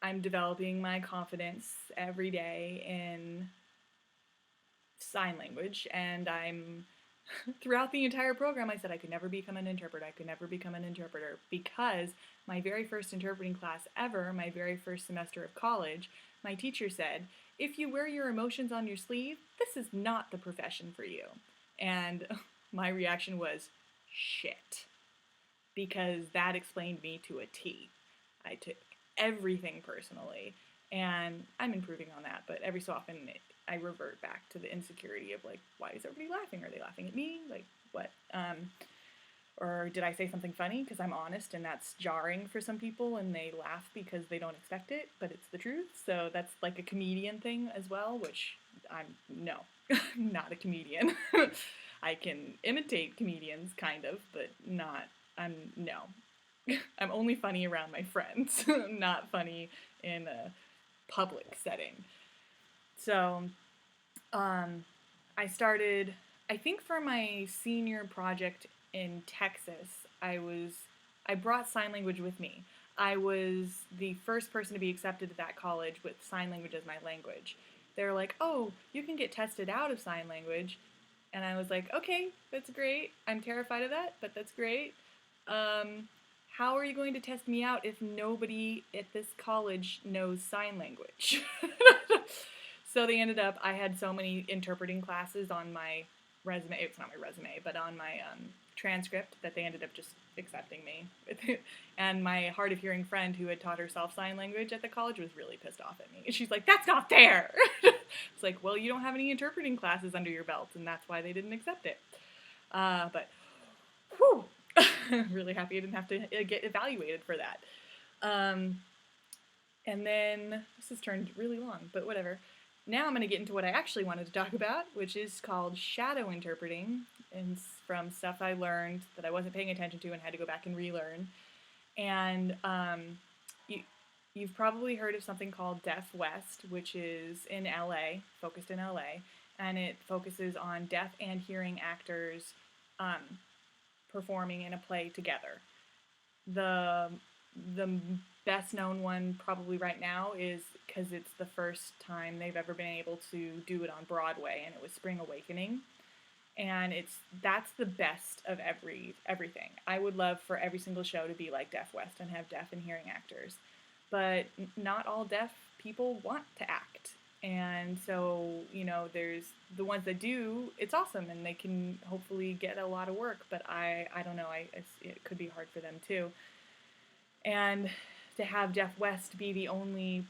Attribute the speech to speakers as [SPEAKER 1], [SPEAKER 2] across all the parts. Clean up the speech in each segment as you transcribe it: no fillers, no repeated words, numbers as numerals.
[SPEAKER 1] I'm developing my confidence every day in sign language, and throughout the entire program, I said I could never become an interpreter. I could never become an interpreter because my very first interpreting class ever, my very first semester of college, my teacher said, if you wear your emotions on your sleeve, this is not the profession for you. And my reaction was, shit. Because that explained me to a T. I took everything personally, and I'm improving on that, but every so often I revert back to the insecurity of like, why is everybody laughing? Are they laughing at me? Like, what? Or did I say something funny? Because I'm honest, and that's jarring for some people, and they laugh because they don't expect it, but it's the truth. So that's like a comedian thing as well, which no, I'm not a comedian. I can imitate comedians, kind of, but not, no. I'm only funny around my friends, not funny in a public setting. So, I started, I think for my senior project in Texas, I brought sign language with me. I was the first person to be accepted at that college with sign language as my language. They're like, oh, you can get tested out of sign language. And I was like, okay, that's great. I'm terrified of that, but that's great. How are you going to test me out if nobody at this college knows sign language? So they ended up, I had so many interpreting classes on my resume, it's not my resume, but on my transcript that they ended up just accepting me. And my hard of hearing friend who had taught herself sign language at the college was really pissed off at me. She's like, that's not fair. It's like, well, you don't have any interpreting classes under your belt, and that's why they didn't accept it. But, whew, I'm really happy I didn't have to get evaluated for that. And then, this has turned really long, but whatever. Now I'm going to get into what I actually wanted to talk about, which is called shadow interpreting, and from stuff I learned that I wasn't paying attention to and had to go back and relearn. And you've probably heard of something called Deaf West, which is in LA, focused in LA, and it focuses on deaf and hearing actors performing in a play together. The best known one probably right now is because it's the first time they've ever been able to do it on Broadway, and it was Spring Awakening. And that's the best of everything. I would love for every single show to be like Deaf West and have deaf and hearing actors, but not all deaf people want to act. And so, there's the ones that do, it's awesome, and they can hopefully get a lot of work, but I don't know, it could be hard for them too. And to have Deaf West be the only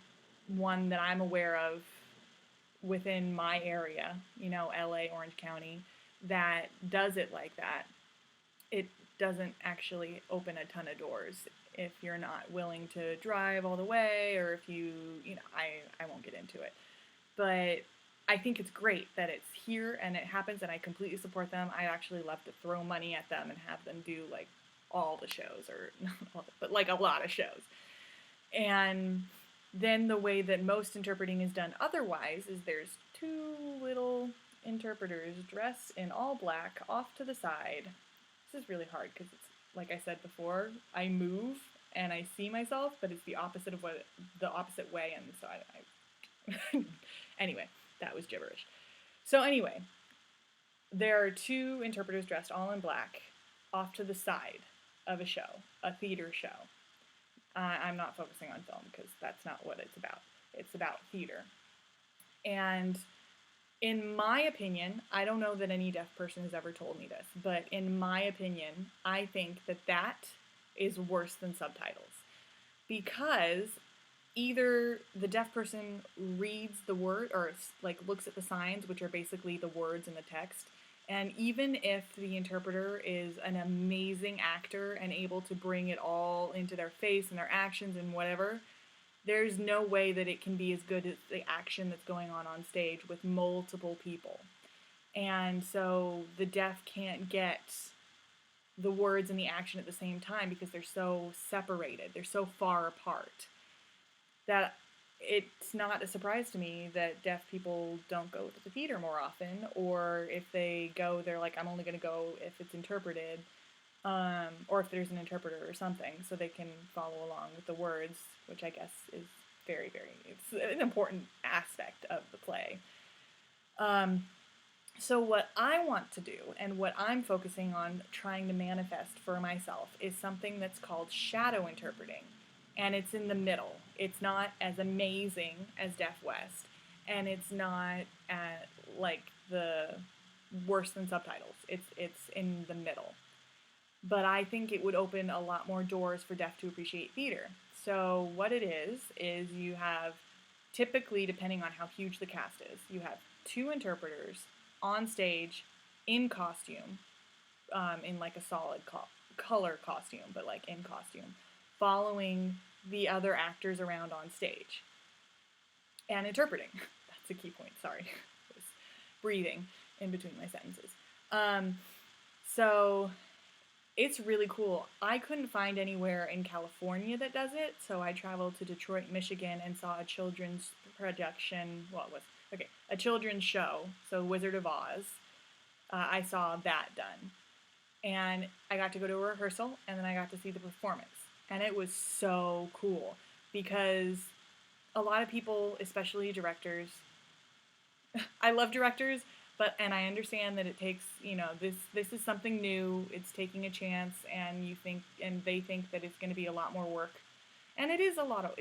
[SPEAKER 1] one that I'm aware of within my area, LA, Orange County, that does it like that, it doesn't actually open a ton of doors if you're not willing to drive all the way, or if I won't get into it. But I think it's great that it's here and it happens, and I completely support them. I actually love to throw money at them and have them do like all the shows, or not all, but like a lot of shows. And then the way that most interpreting is done otherwise is there's two little interpreters dressed in all black off to the side. This is really hard because it's, like I said before, I move and I see myself, but it's the opposite way, and so I anyway, that was gibberish. So anyway, there are two interpreters dressed all in black off to the side of a show, a theater show. I'm not focusing on film because that's not what it's about. It's about theater. And in my opinion, I don't know that any deaf person has ever told me this, but in my opinion, I think that is worse than subtitles. Because either the deaf person reads the word, or like looks at the signs, which are basically the words in the text, and even if the interpreter is an amazing actor and able to bring it all into their face and their actions and whatever, there's no way that it can be as good as the action that's going on stage with multiple people. And so the deaf can't get the words and the action at the same time because they're so separated, they're so far apart, that it's not a surprise to me that deaf people don't go to the theater more often, or if they go, they're like, I'm only going to go if it's interpreted, or if there's an interpreter or something, so they can follow along with the words, which I guess is it's an important aspect of the play. So what I want to do and what I'm focusing on trying to manifest for myself is something that's called shadow interpreting. And it's in the middle. It's not as amazing as Deaf West, and it's not like the worse than subtitles. It's in the middle. But I think it would open a lot more doors for deaf to appreciate theater. So what it is you have, typically, depending on how huge the cast is, you have 2 interpreters on stage in costume, in like a solid color costume, but like in costume, following the other actors around on stage and interpreting. That's a key point. Sorry, I was breathing in between my sentences. So it's really cool. I couldn't find anywhere in California that does it, so I traveled to Detroit, Michigan, and saw a children's production. Well, it was a children's show. So Wizard of Oz. I saw that done, and I got to go to a rehearsal, and then I got to see the performance, and it was so cool because a lot of people, especially directors, I love directors, and I understand that it takes, this is something new. It's taking a chance, and they think that it's going to be a lot more work, and it is a lot of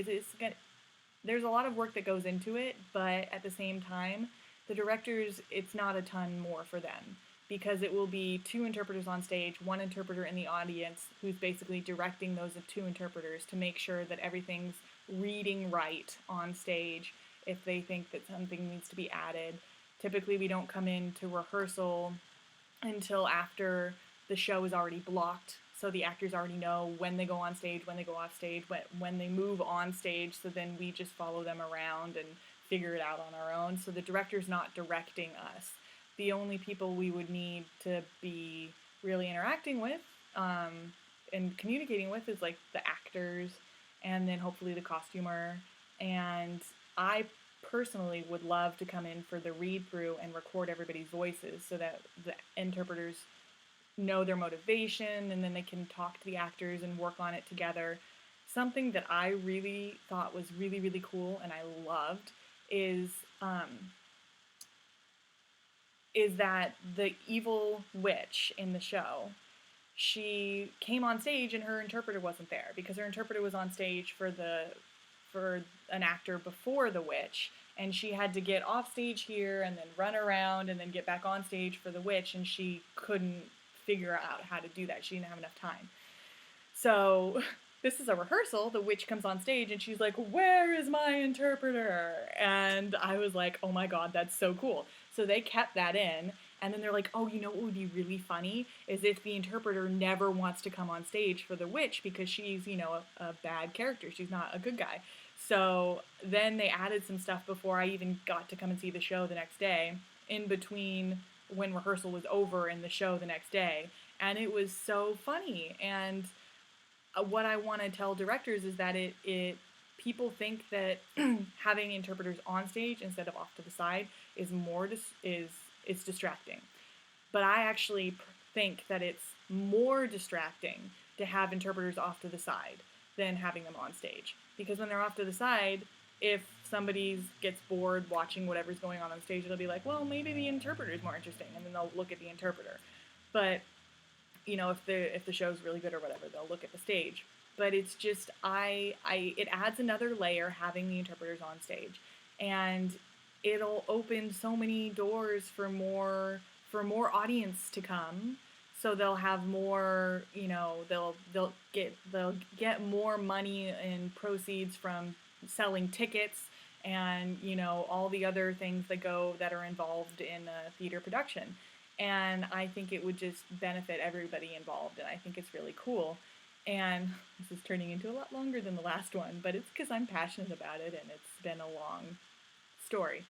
[SPEAKER 1] there's a lot of work that goes into it, but at the same time, the directors, it's not a ton more for them because it will be 2 interpreters on stage, 1 interpreter in the audience who's basically directing those 2 interpreters to make sure that everything's reading right on stage if they think that something needs to be added. Typically, we don't come into rehearsal until after the show is already blocked, so the actors already know when they go on stage, when they go off stage, when they move on stage, so then we just follow them around and figure it out on our own. So the director's not directing us. The only people we would need to be really interacting with and communicating with is like the actors and then hopefully the costumer. And I personally would love to come in for the read-through and record everybody's voices so that the interpreters know their motivation and then they can talk to the actors and work on it together. Something that I really thought was really, really cool and I loved is that the evil witch in the show, she came on stage and her interpreter wasn't there because her interpreter was on stage for an actor before the witch, and she had to get off stage here and then run around and then get back on stage for the witch, and she couldn't figure out how to do that. She didn't have enough time. So this is a rehearsal. The witch comes on stage and she's like, "Where is my interpreter?" And I was like, oh my god, that's so cool. So they kept that in, and then they're like, oh, you know what would be really funny is if the interpreter never wants to come on stage for the witch because she's, a bad character. She's not a good guy. So then they added some stuff before I even got to come and see the show the next day, in between when rehearsal was over and the show the next day. And it was so funny. And what I want to tell directors is that people think that having interpreters on stage instead of off to the side is it's distracting. But I actually think that it's more distracting to have interpreters off to the side than having them on stage. Because when they're off to the side, if somebody gets bored watching whatever's going on stage, they'll be like, well, maybe the interpreter is more interesting, and then they'll look at the interpreter. But, if the show's really good or whatever, they'll look at the stage. But it's just, it adds another layer having the interpreters on stage. And it'll open so many doors for more audience to come. So they'll have more, they'll get more money and proceeds from selling tickets and, all the other things that are involved in a theater production. And I think it would just benefit everybody involved, and I think it's really cool. And this is turning into a lot longer than the last one, but it's because I'm passionate about it and it's been a long story.